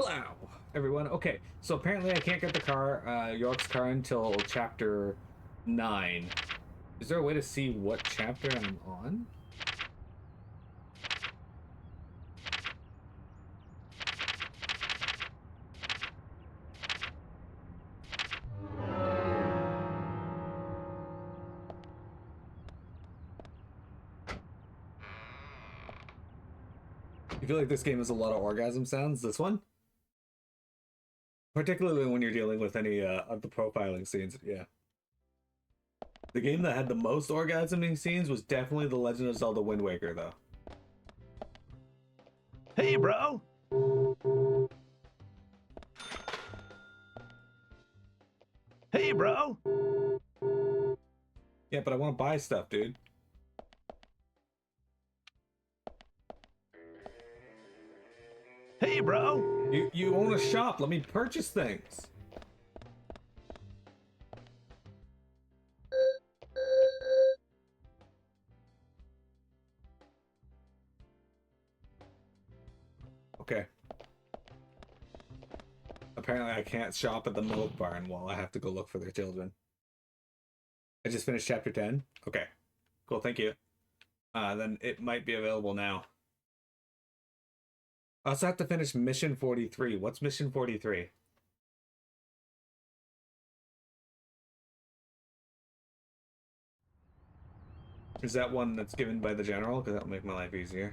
Hello, everyone. Okay, so apparently I can't get the car, York's car, until chapter 9. Is there a way to see what chapter I'm on? I feel like this game has a lot of orgasm sounds, this one. Particularly when you're dealing with any of the profiling scenes, yeah. The game that had the most orgasming scenes was definitely The Legend of Zelda Wind Waker, though. Hey, bro! Hey, bro! Yeah, but I want to buy stuff, dude. Hey, bro! You own a shop. Let me purchase things. Okay. Apparently I can't shop at the milk barn while I have to go look for their children. I just finished chapter 10. Okay. Cool, thank you. Then it might be available now. I also have to finish mission 43. What's mission 43? Is that one that's given by the general? Because that'll make my life easier.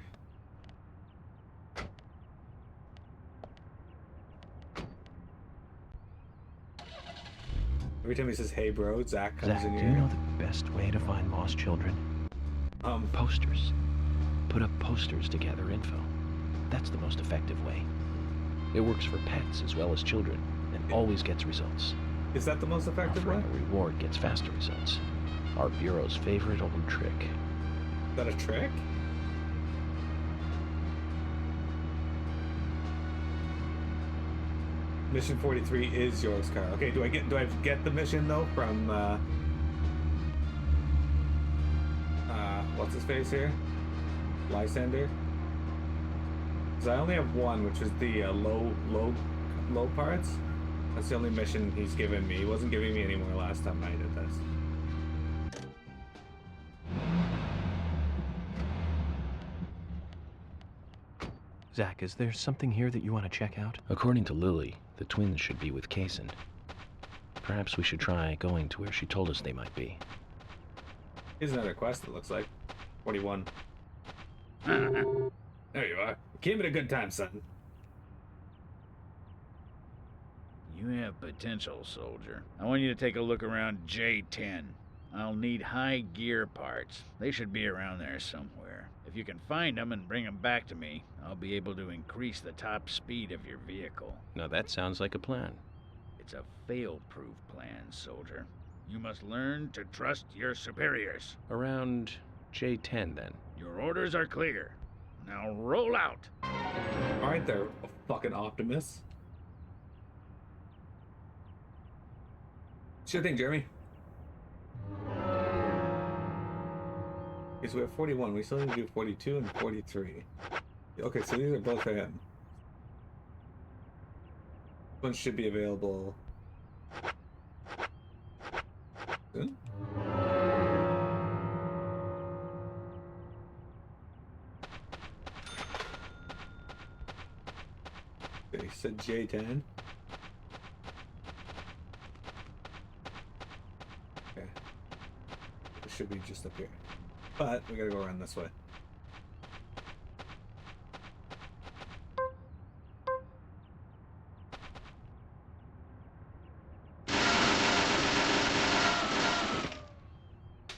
Every time he says, hey bro, Zach comes Zach, in do here. you know the best way to find lost children? Posters. Put up posters to gather info. That's the most effective way. It works for pets as well as children, and always gets results. Is that the most effective way? Offering a reward gets faster results. Our Bureau's favorite old trick. Is that a trick? Mission 43 is York's car. Okay, do I get the mission though from what's his face here? Lysander? Because I only have one, which is the low parts. That's the only mission he's given me. He wasn't giving me any more last time I did this. Zach, is there something here that you want to check out? According to Lily, the twins should be with Kaysen. Perhaps we should try going to where she told us they might be. Here's another quest, it looks like. 41. There you are. Came at a good time, son. You have potential, soldier. I want you to take a look around J10. I'll need high gear parts. They should be around there somewhere. If you can find them and bring them back to me, I'll be able to increase the top speed of your vehicle. Now that sounds like a plan. It's a fail-proof plan, soldier. You must learn to trust your superiors. Around J10, then. Your orders are clear. Now roll out. Alright there, fucking Optimus. Sure thing, Jeremy. Okay, so we have 41. We still need to do 42 and 43. Okay, so these are both for him. One should be available soon. Okay, so J10. Okay. It should be just up here. But we gotta go around this way.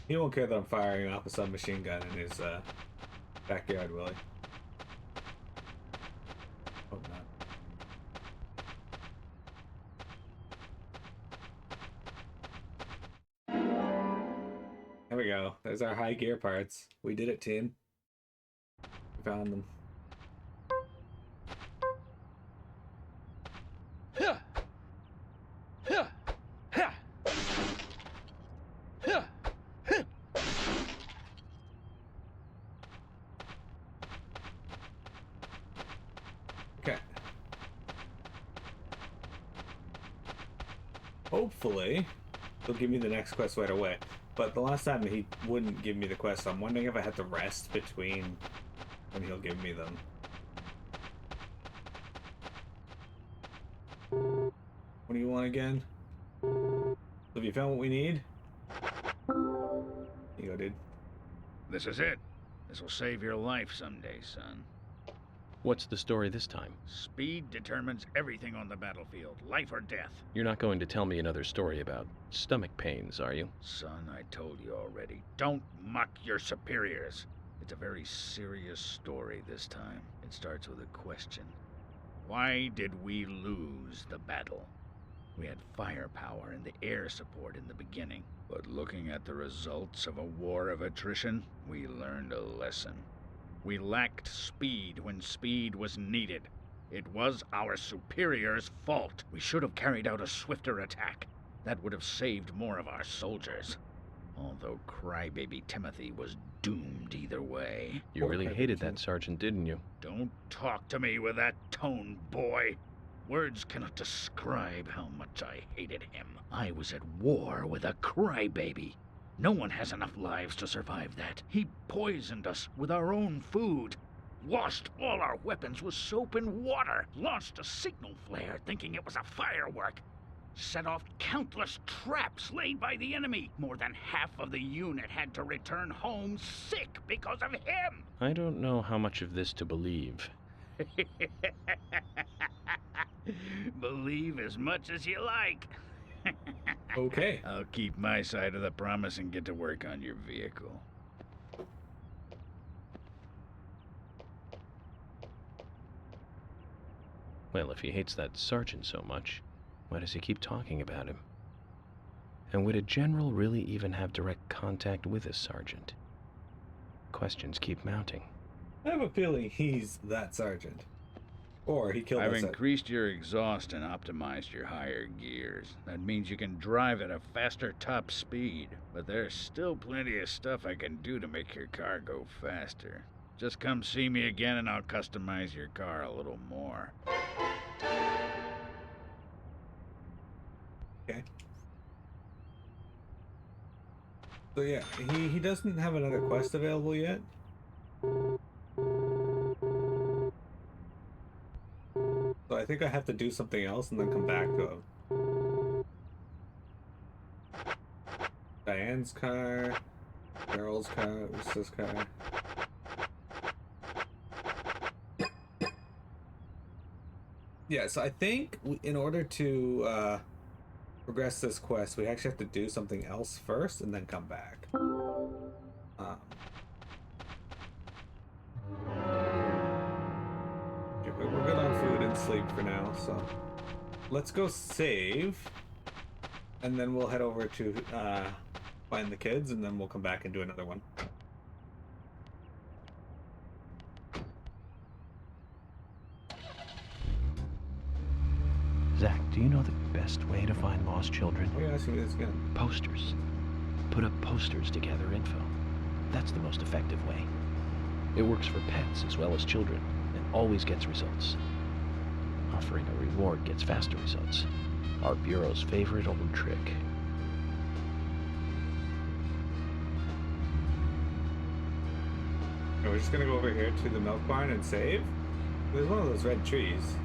He won't care that I'm firing off a submachine gun in his backyard, will he? Hope not. There we go. There's our high gear parts. We did it, team. We found them. Okay. hopefully he'll give me the next quest right away. But the last time he wouldn't give me the quest, so I'm wondering if I have to rest between when he'll give me them. What do you want again? Have you found what we need? Here you go, dude. This is it. This will save your life someday, son. What's the story this time? Speed determines everything on the battlefield, life or death. You're not going to tell me another story about stomach pains, are you? Son, I told you already. Don't mock your superiors. It's a very serious story this time. It starts with a question. Why did we lose the battle? We had firepower and the air support in the beginning. But looking at the results of a war of attrition, we learned a lesson. We lacked speed when speed was needed. It was our superiors' fault. We should have carried out a swifter attack. That would have saved more of our soldiers. Although crybaby Timothy was doomed either way. You really hated that sergeant, didn't you? Don't talk to me with that tone, boy. Words cannot describe how much I hated him. I was at war with a crybaby. No one has enough lives to survive that. He poisoned us with our own food, washed all our weapons with soap and water, launched a signal flare thinking it was a firework, set off countless traps laid by the enemy. More than half of the unit had to return home sick because of him. I don't know how much of this to believe. Believe as much as you like. Okay. I'll keep my side of the promise and get to work on your vehicle. Well, if he hates that sergeant so much, why does he keep talking about him? And would a general really even have direct contact with a sergeant? Questions keep mounting. I have a feeling he's that sergeant. Or he killed I've that sergeant. increased your exhaust and optimized your higher gears. That means you can drive at a faster top speed. But there's still plenty of stuff I can do to make your car go faster. Just come see me again and I'll customize your car a little more. Okay. So yeah, he doesn't have another quest available yet. So I think I have to do something else and then come back to him. Diane's car, Carol's car, Usa's car. Yeah, so I think in order to progress this quest, we actually have to do something else first and then come back. We're good on food and sleep for now, so let's go save, and then we'll head over to find the kids, and then we'll come back and do another one. Zach, do you know the best way to find lost children? Why are you asking me this again? Posters. Put up posters to gather info. That's the most effective way. It works for pets as well as children, and always gets results. Offering a reward gets faster results. Our Bureau's favorite old trick. And we're just gonna go over here to the milk barn and save? There's one of those red trees.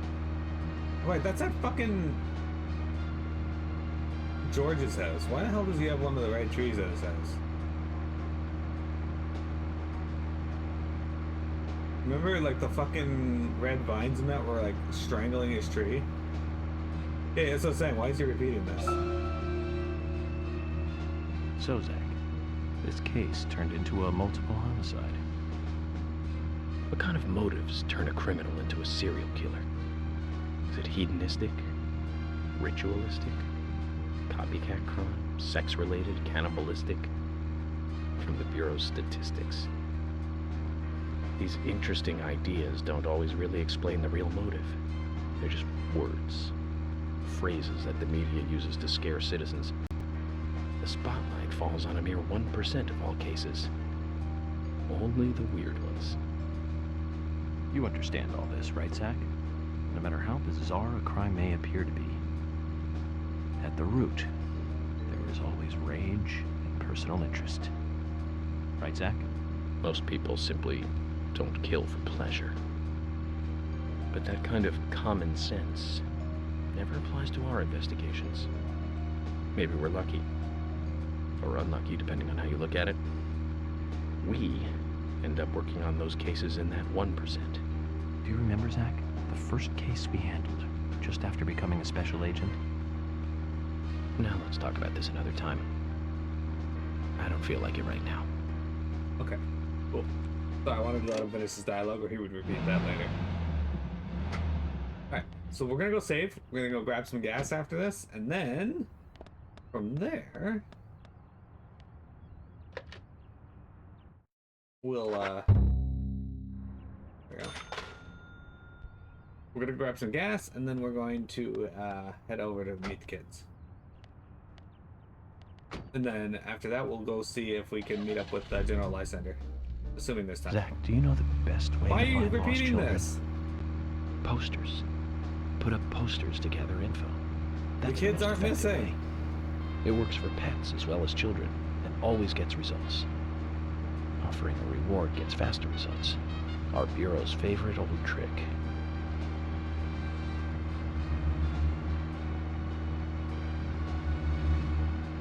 Wait, that's at fucking George's house. Why the hell does he have one of the red trees at his house? Remember, like, the fucking red vines and that were, like, strangling his tree? Yeah, that's what I'm saying. Why is he repeating this? So, Zach, this case turned into a multiple homicide. What kind of motives turn a criminal into a serial killer? Is it hedonistic? Ritualistic? Copycat crime? Sex-related? Cannibalistic? From the Bureau's statistics. These interesting ideas don't always really explain the real motive. They're just words. Phrases that the media uses to scare citizens. The spotlight falls on a mere 1% of all cases. Only the weird ones. You understand all this, right, Zach? No matter how bizarre a crime may appear to be, At the root, there is always rage and personal interest. Right, Zach? Most people simply don't kill for pleasure. But that kind of common sense never applies to our investigations. Maybe we're lucky. Or unlucky, depending on how you look at it. We end up working on those cases in that 1%. Do you remember, Zach, the first case we handled just after becoming a special agent? Now let's talk about this another time. I don't feel like it right now. Okay, cool. So I wanted to let him finish his dialogue, or he would repeat that later. Alright, so we're gonna go save. We're gonna go grab some gas after this, and then from there we'll there we go. We're gonna grab some gas, and then we're going to head over to meet the kids. And then after that, we'll go see if we can meet up with General Lysander, assuming this time. Zach, do you know the best way Why are to you find lost repeating children? this? Posters. Put up posters to gather info. The kids most aren't effective missing. way. It works for pets as well as children, and always gets results. Offering a reward gets faster results. Our Bureau's favorite old trick.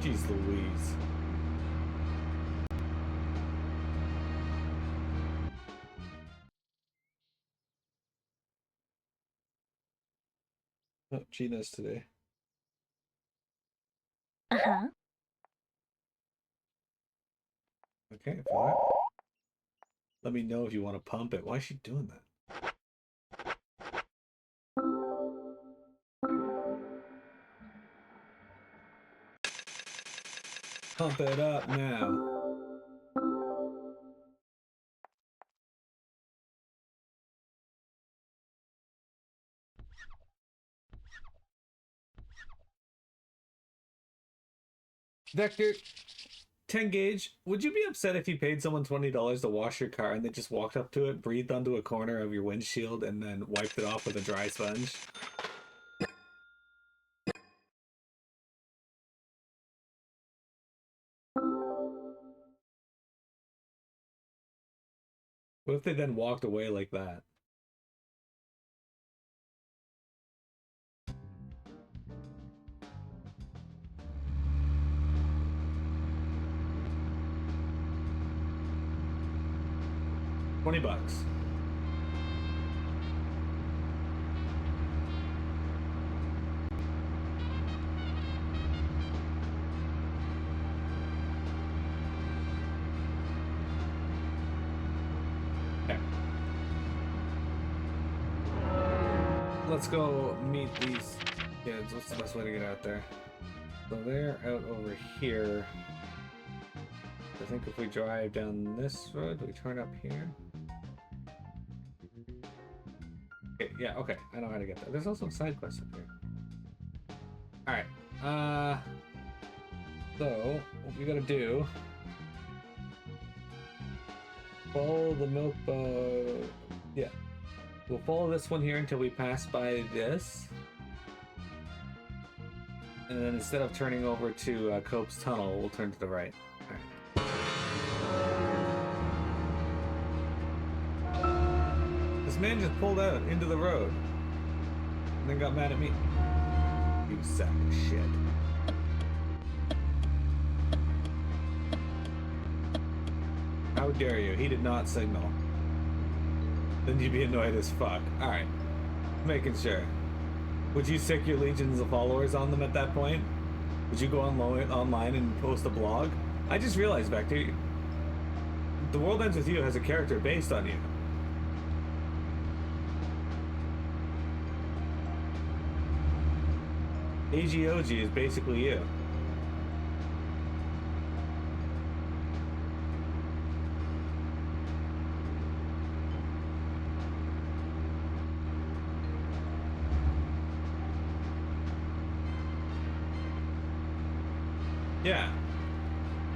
Jeez Louise. Oh, Gina's today. Uh-huh. Okay, for that. Let me know if you want to pump it. Why is she doing that? Pump it up now. Vector, 10 gauge, would you be upset if you paid someone $20 to wash your car and they just walked up to it, breathed onto a corner of your windshield, and then wiped it off with a dry sponge? What if they then walked away like that? $20. Okay. Let's go meet these kids. What's the best way to get out there? So they're out over here. I think if we drive down this road, we turn up here. Okay, yeah, okay. I know how to get there. There's also a side quest up here. Alright. So what we gotta do, follow the milk yeah. We'll follow this one here until we pass by this. And then instead of turning over to Cope's Tunnel, we'll turn to the right. This man just pulled out into the road and then got mad at me. You sack of shit. How dare you? He did not signal. Then you'd be annoyed as fuck. Alright. Making sure. Would you sick your legions of followers on them at that point? Would you go online and post a blog? I just realized, Becky, The World Ends With You has a character based on you. AGOG is basically you. Yeah.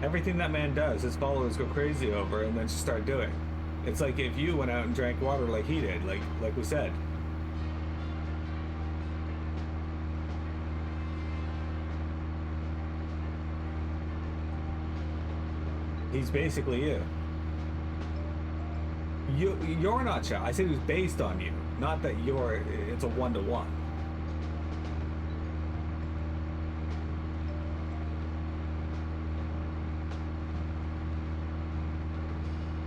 Everything that man does, his followers go crazy over and then just start doing. It's like if you went out and drank water like he did, like we said. He's basically you. You're not Chow. I said it was based on you, not that you're. It's a 1-to-1.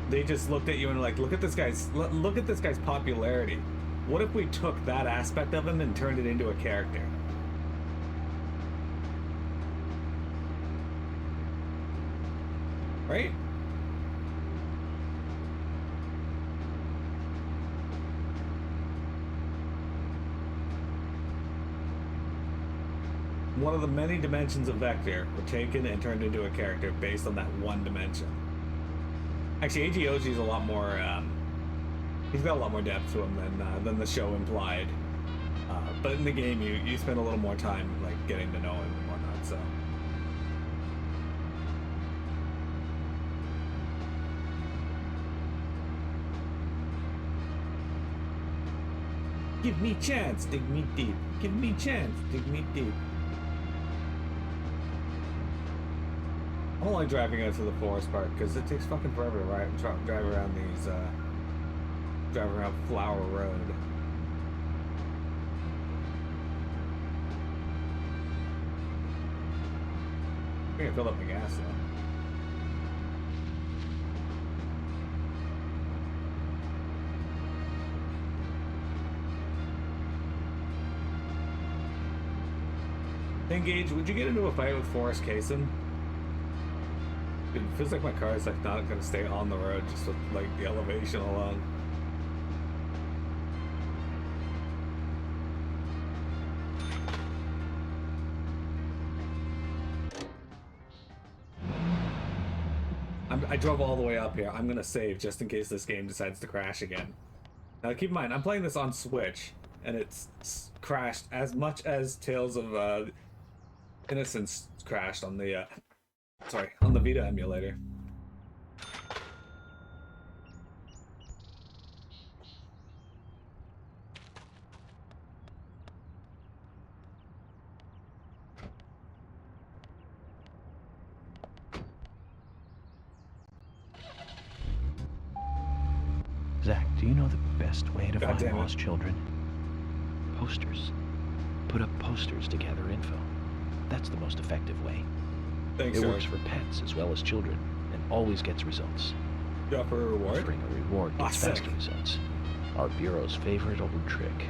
They just looked at you and like, look at this guy's popularity. What if we took that aspect of him and turned it into a character? Right? One of the many dimensions of Vector were taken and turned into a character based on that one dimension. Actually, AGOG's a lot more, he's got a lot more depth to him than the show implied. But in the game, you spend a little more time, like, getting to know him and whatnot, so. Give me chance, dig me deep. Give me chance, dig me deep. I don't like driving out to the forest park because it takes fucking forever to drive around these, drive around Flower Road. I think I filled up my gas though. Engage, would you get into a fight with Forrest Kaysen? It feels like my car is like not gonna stay on the road just with like the elevation alone. I drove all the way up here. I'm gonna save just in case this game decides to crash again. Now keep in mind, I'm playing this on Switch, and it's crashed as much as Tales of Innocence crashed on the on the Vita emulator. Zach, do you know the best way to God find damn it. lost children? Posters. Put up posters to gather info. That's the most effective way. Thanks, It sir. works for pets as well as children, and always gets results. You offer a reward? Offering a reward Ah, gets sick. faster results. Our Bureau's favorite old trick.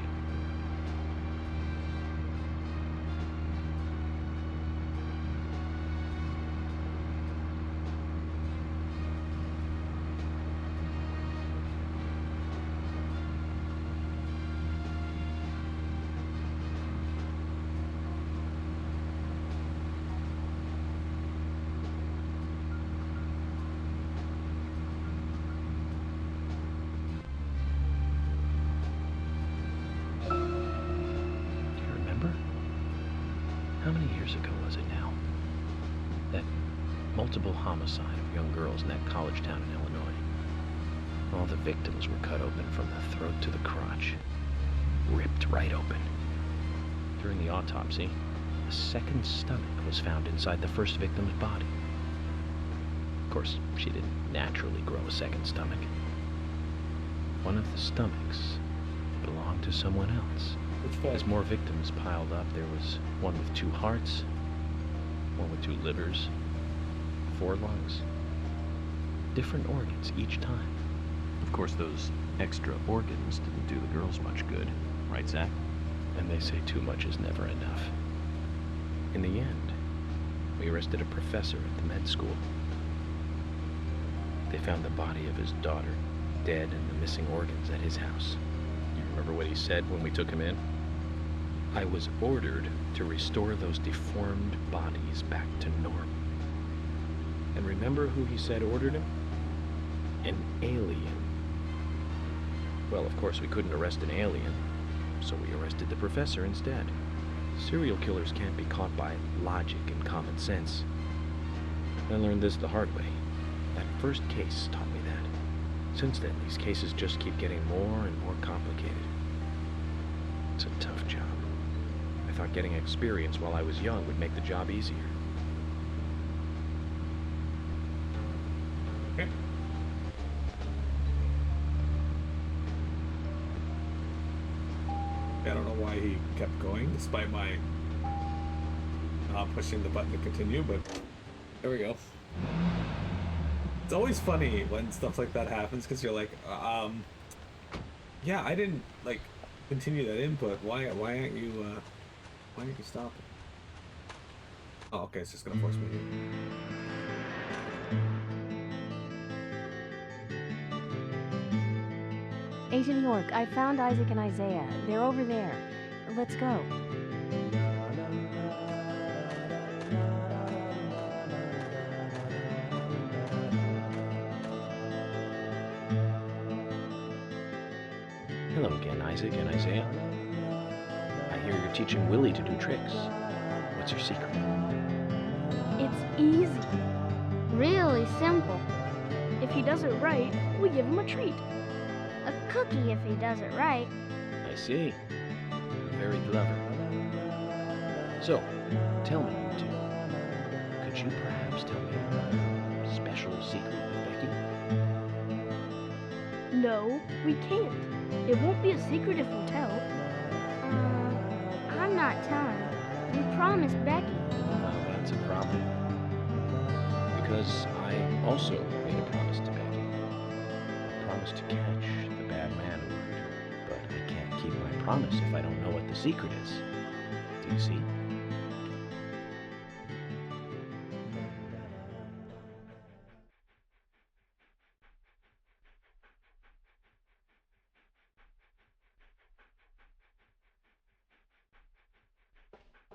Do you remember? How many years ago was it now? That multiple homicide of young girls in that college town in Illinois. All the victims were cut open from the throat to the crotch. Ripped right open. During the autopsy, a second stomach was found inside the first victim's body. Of course, she didn't naturally grow a second stomach. One of the stomachs belonged to someone else. As more victims piled up, there was one with 2 hearts, one with 2 livers, 4 lungs. Different organs each time. Of course, those extra organs didn't do the girls much good, right, Zach? And they say too much is never enough. In the end, we arrested a professor at the med school. They found the body of his daughter, dead, and the missing organs at his house. You remember what he said when we took him in? I was ordered to restore those deformed bodies back to normal. And remember who he said ordered him? An alien. Well, of course, we couldn't arrest an alien, so we arrested the professor instead. Serial killers can't be caught by logic and common sense. I learned this the hard way. That first case taught me that. Since then, these cases just keep getting more and more complicated. It's a tough job. I thought getting experience while I was young would make the job easier. don't know why he kept going despite my not pushing the button to continue, but there we go. It's always funny when stuff like that happens because you're like, yeah, I didn't like continue that input. Why aren't you stopping? Oh, okay, it's just gonna force me to. Agent York, I found Isaac and Isaiah. They're over there. Let's go. Hello again, Isaac and Isaiah. I hear you're teaching Willie to do tricks. What's your secret? It's easy. Really simple. If he does it right, we give him a treat. A cookie if he does it right. I see. You're very clever. So, tell me, you two. Could you perhaps tell me a special secret with Becky? No, we can't. It won't be a secret if we tell. I'm not telling. We promised Becky. Now that's a problem. Because I also made a promise to Becky. I promised to catch the bad man word. But I can't keep my promise if I don't know what the secret is. Do you see?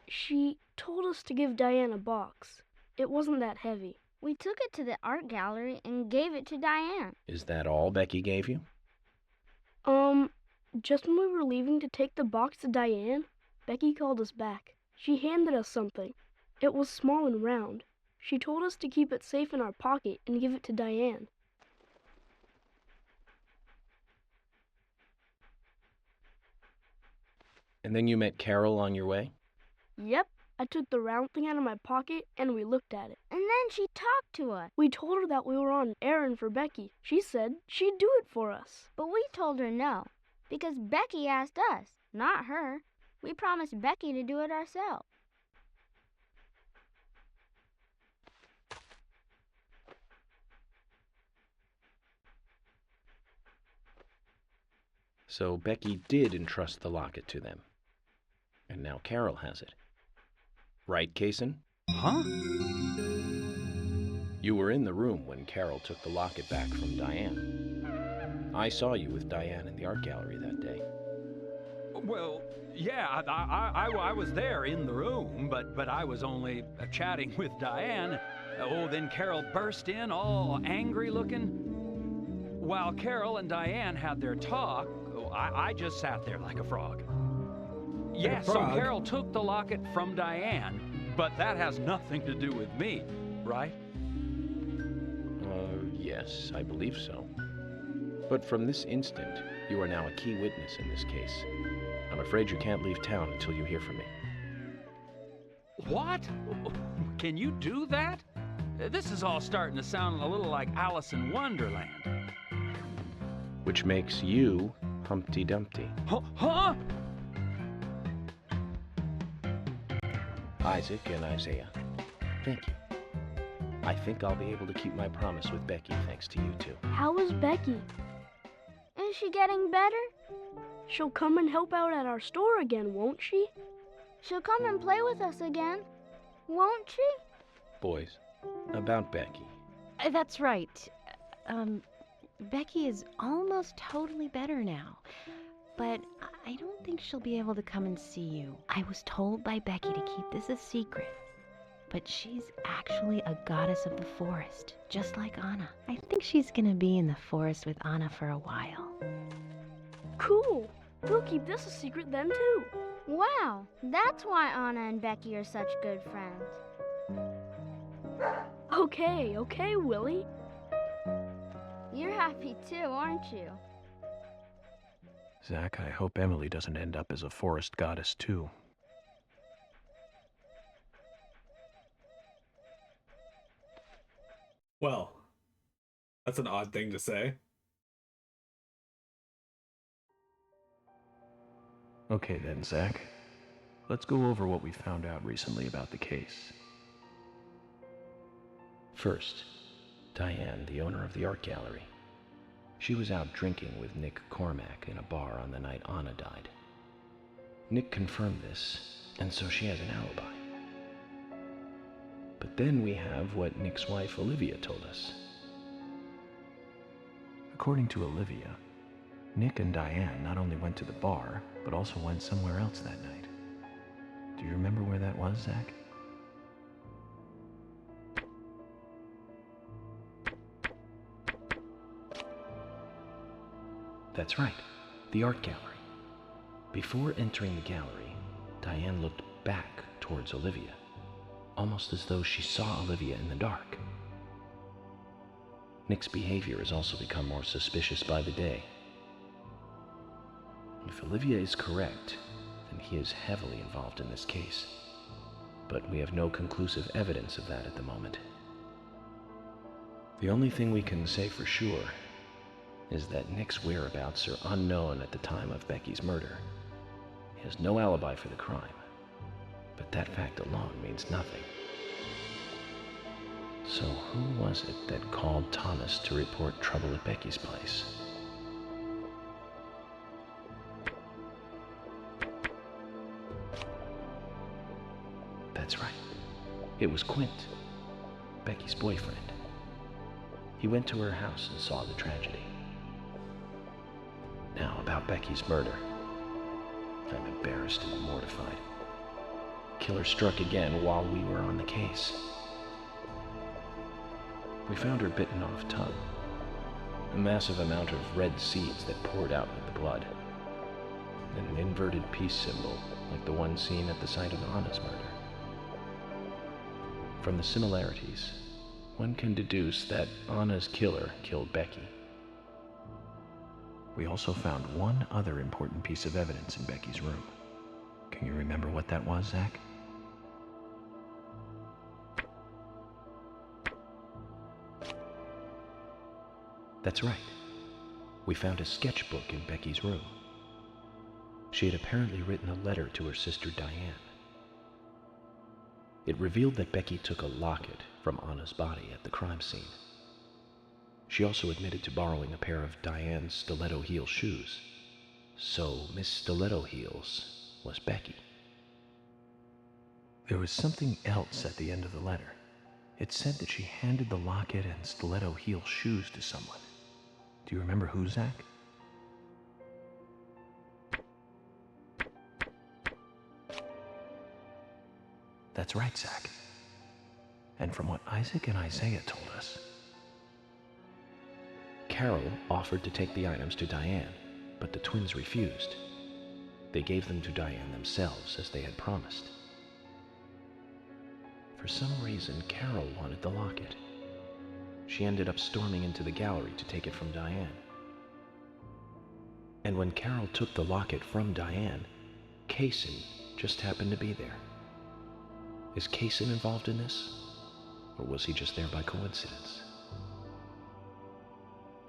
She told us to give Diane a box. It wasn't that heavy. We took it to the art gallery and gave it to Diane. Is that all Becky gave you? Just when we were leaving to take the box to Diane, Becky called us back. She handed us something. It was small and round. She told us to keep it safe in our pocket and give it to Diane. And then you met Carol on your way? Yep, I took the round thing out of my pocket and we looked at it. And then she talked to us. We told her that we were on an errand for Becky. She said she'd do it for us. But we told her no, because Becky asked us, not her. We promised Becky to do it ourselves. So Becky did entrust the locket to them. And now Carol has it. Right, Kaysen? Huh? You were in the room when Carol took the locket back from Diane. I saw you with Diane in the art gallery that day. Well, yeah, I was there in the room, but I was only chatting with Diane. Oh, then Carol burst in, all angry looking. While Carol and Diane had their talk, I just sat there like a frog. Yeah, so Carol took the locket from Diane, but that has nothing to do with me, right? Yes, I believe so. But from this instant, you are now a key witness in this case. I'm afraid you can't leave town until you hear from me. What? Can you do that? This is all starting to sound a little like Alice in Wonderland. Which makes you Humpty Dumpty. Huh? Isaac and Isaiah, thank you. I think I'll be able to keep my promise with Becky thanks to you two. How is Becky? Is she getting better? She'll come and help out at our store again, won't she? She'll come and play with us again, won't she? Boys, about Becky. That's right. Becky is almost totally better now. But I don't think she'll be able to come and see you. I was told by Becky to keep this a secret. But she's actually a goddess of the forest, just like Anna. I think she's gonna be in the forest with Anna for a while. Cool. We'll keep this a secret then, too. Wow, that's why Anna and Becky are such good friends. Okay, Willie. You're happy too, aren't you? Zach, I hope Emily doesn't end up as a forest goddess, too. Well, that's an odd thing to say. Okay then, Zach. Let's go over what we found out recently about the case. First, Diane, the owner of the art gallery. She was out drinking with Nick Cormack in a bar on the night Anna died. Nick confirmed this, and so she has an alibi. But then we have what Nick's wife Olivia told us. According to Olivia, Nick and Diane not only went to the bar, but also went somewhere else that night. Do you remember where that was, Zach? That's right, the art gallery. Before entering the gallery, Diane looked back towards Olivia, almost as though she saw Olivia in the dark. Nick's behavior has also become more suspicious by the day. If Olivia is correct, then he is heavily involved in this case. But we have no conclusive evidence of that at the moment. The only thing we can say for sure is that Nick's whereabouts are unknown at the time of Becky's murder. He has no alibi for the crime, but that fact alone means nothing. So who was it that called Thomas to report trouble at Becky's place? That's right. It was Quint, Becky's boyfriend. He went to her house and saw the tragedy. Now, about Becky's murder. I'm embarrassed and mortified. Killer struck again while we were on the case. We found her bitten off tongue. A massive amount of red seeds that poured out with the blood. And an inverted peace symbol, like the one seen at the site of Anna's murder. From the similarities, one can deduce that Anna's killer killed Becky. We also found one other important piece of evidence in Becky's room. Can you remember what that was, Zach? That's right. We found a sketchbook in Becky's room. She had apparently written a letter to her sister Diane. It revealed that Becky took a locket from Anna's body at the crime scene. She also admitted to borrowing a pair of Diane's stiletto heel shoes. So Miss Stiletto Heels was Becky. There was something else at the end of the letter. It said that she handed the locket and stiletto heel shoes to someone. Do you remember who, Zach? That's right, Zach. And from what Isaac and Isaiah told us, Carol offered to take the items to Diane, but the twins refused. They gave them to Diane themselves, as they had promised. For some reason, Carol wanted the locket. She ended up storming into the gallery to take it from Diane. And when Carol took the locket from Diane, Kaysen just happened to be there. Is Kaysen involved in this? Or was he just there by coincidence?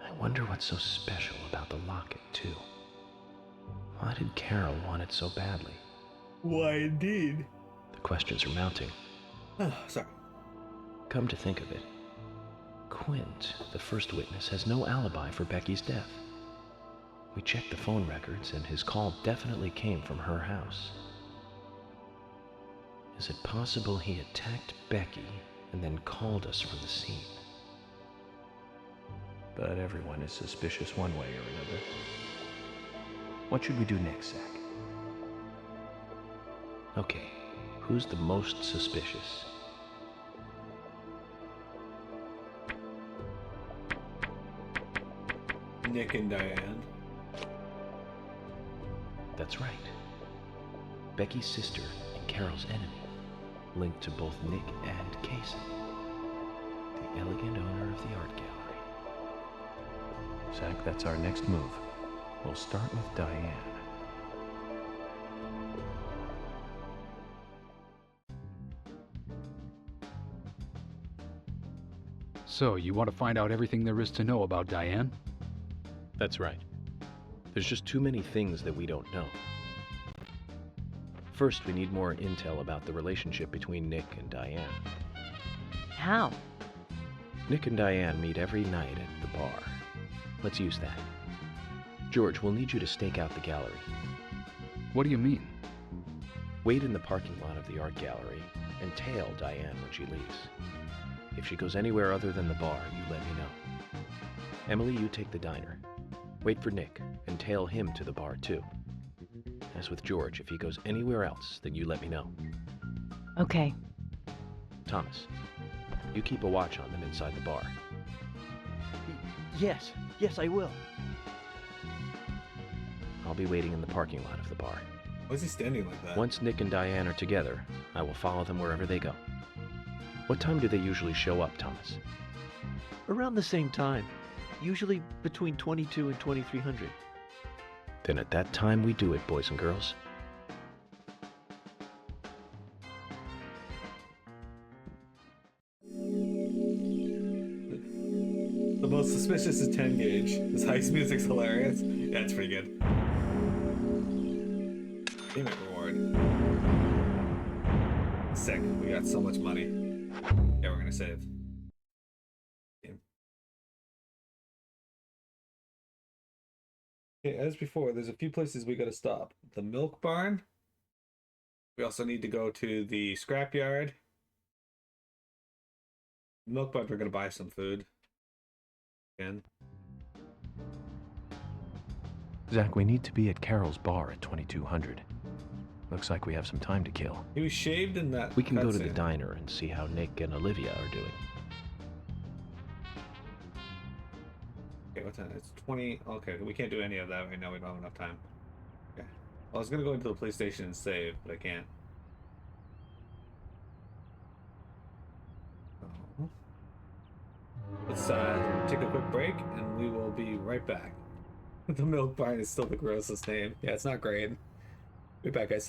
I wonder what's so special about the locket, too. Why did Carol want it so badly? Why indeed? The questions are mounting. Oh, sorry. Come to think of it, Quint, the first witness, has no alibi for Becky's death. We checked the phone records, and his call definitely came from her house. Is it possible he attacked Becky and then called us from the scene? But everyone is suspicious one way or another. What should we do next, Zach? Okay, who's the most suspicious? Nick and Diane. That's right. Becky's sister and Carol's enemy, linked to both Nick and Kaysen, the elegant owner of the art gallery. Zach, that's our next move. We'll start with Diane. So, you want to find out everything there is to know about Diane? That's right. There's just too many things that we don't know. First, we need more intel about the relationship between Nick and Diane. How? Nick and Diane meet every night at the bar. Let's use that. George, we'll need you to stake out the gallery. What do you mean? Wait in the parking lot of the art gallery and tail Diane when she leaves. If she goes anywhere other than the bar, you let me know. Emily, you take the diner. Wait for Nick and tail him to the bar too. As with George, if he goes anywhere else, then you let me know. Okay. Thomas, you keep a watch on them inside the bar. Yes, I will. I'll be waiting in the parking lot of the bar. Why is he standing like that? Once Nick and Diane are together, I will follow them wherever they go. What time do they usually show up, Thomas? Around the same time. Usually between 22 and 2300. Then at that time we do it, boys and girls. The most suspicious is 10 gauge. This heist music's hilarious. Yeah, it's pretty good. Payment reward. Sick. We got so much money. Yeah, we're gonna save. Okay, as before, there's a few places we gotta stop. The milk barn. We also need to go to the scrapyard. Milk barn, we're gonna buy some food. Again. Zach, we need to be at Carol's bar at 2200. Looks like we have some time to kill. He was shaved in that. We can go to the cutscene. diner and see how Nick and Olivia are doing. Okay, what time? It's 20. Okay, we can't do any of that right now. We don't have enough time. Okay. Well, I was gonna go into the police station and save, but I can't. So, let's take a quick break, and we will be right back. The milk barn is still the grossest name. Yeah, it's not great. Be back, guys.